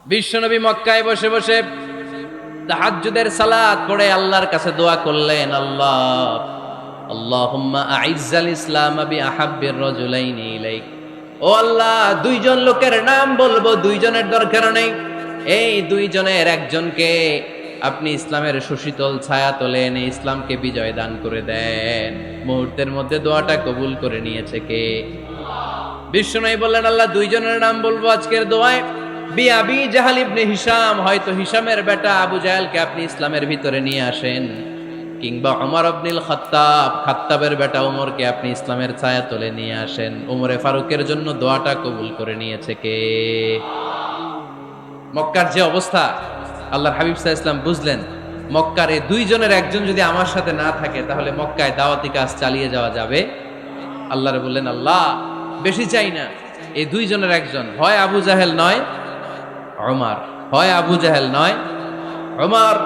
বিশ্বনবী মক্কায় বসে বসে তাহাজ্জুদের সালাত পড়ে আল্লাহর কাছে দোয়া করলেন, আল্লাহুম্মা আইজ্জাল ইসলাম বিআহাব্বির রাজুলাইনি ইলাইক। ও আল্লাহ, দুইজন লোকের নাম বলবো, দুইজনের দরকার নেই, এই দুইজনের একজনকে আপনি ইসলামের সুশীতল ছায়া তোলে এনে ইসলামকে বিজয় দান করে দেন। মুহূর্তের মধ্যে দোয়াটা কবুল করে নিয়েছে কে? বিশ্বনবী বললেন, আল্লাহ, দুইজনের নাম বলবো আজকের দোয়ায়। আবি জাহাল ইবনে হিশাম, হয়তো হিশামের বেটা আবু জাহেলকে আপনি ইসলামের ভিতরে নিয়ে আসেন, কিংবা ওমর ইবনুল খাত্তাব, খাত্তাবের বেটা ওমরকে আপনি ইসলামের ছায়া তোলে নিয়ে আসেন। ওমরে ফারুকের জন্য দোয়াটা কবুল করে নিয়েছে কে? মক্কার যে অবস্থা, আল্লাহর হাবিব সাল্লাল্লাহু আলাইহি ওয়াসাল্লাম বুঝলেন মক্কার এই দুইজনের একজন যদি আমার সাথে না থাকে তাহলে মক্কায় দাওয়াতি কাজ চালিয়ে যাওয়া যাবে। আল্লাহরে বললেন, আল্লাহ, বেশি চাই না, এই দুইজনের একজন, হয় আবু জাহেল নয় ওমর, হয় আবু জাহেল নয় ওমর।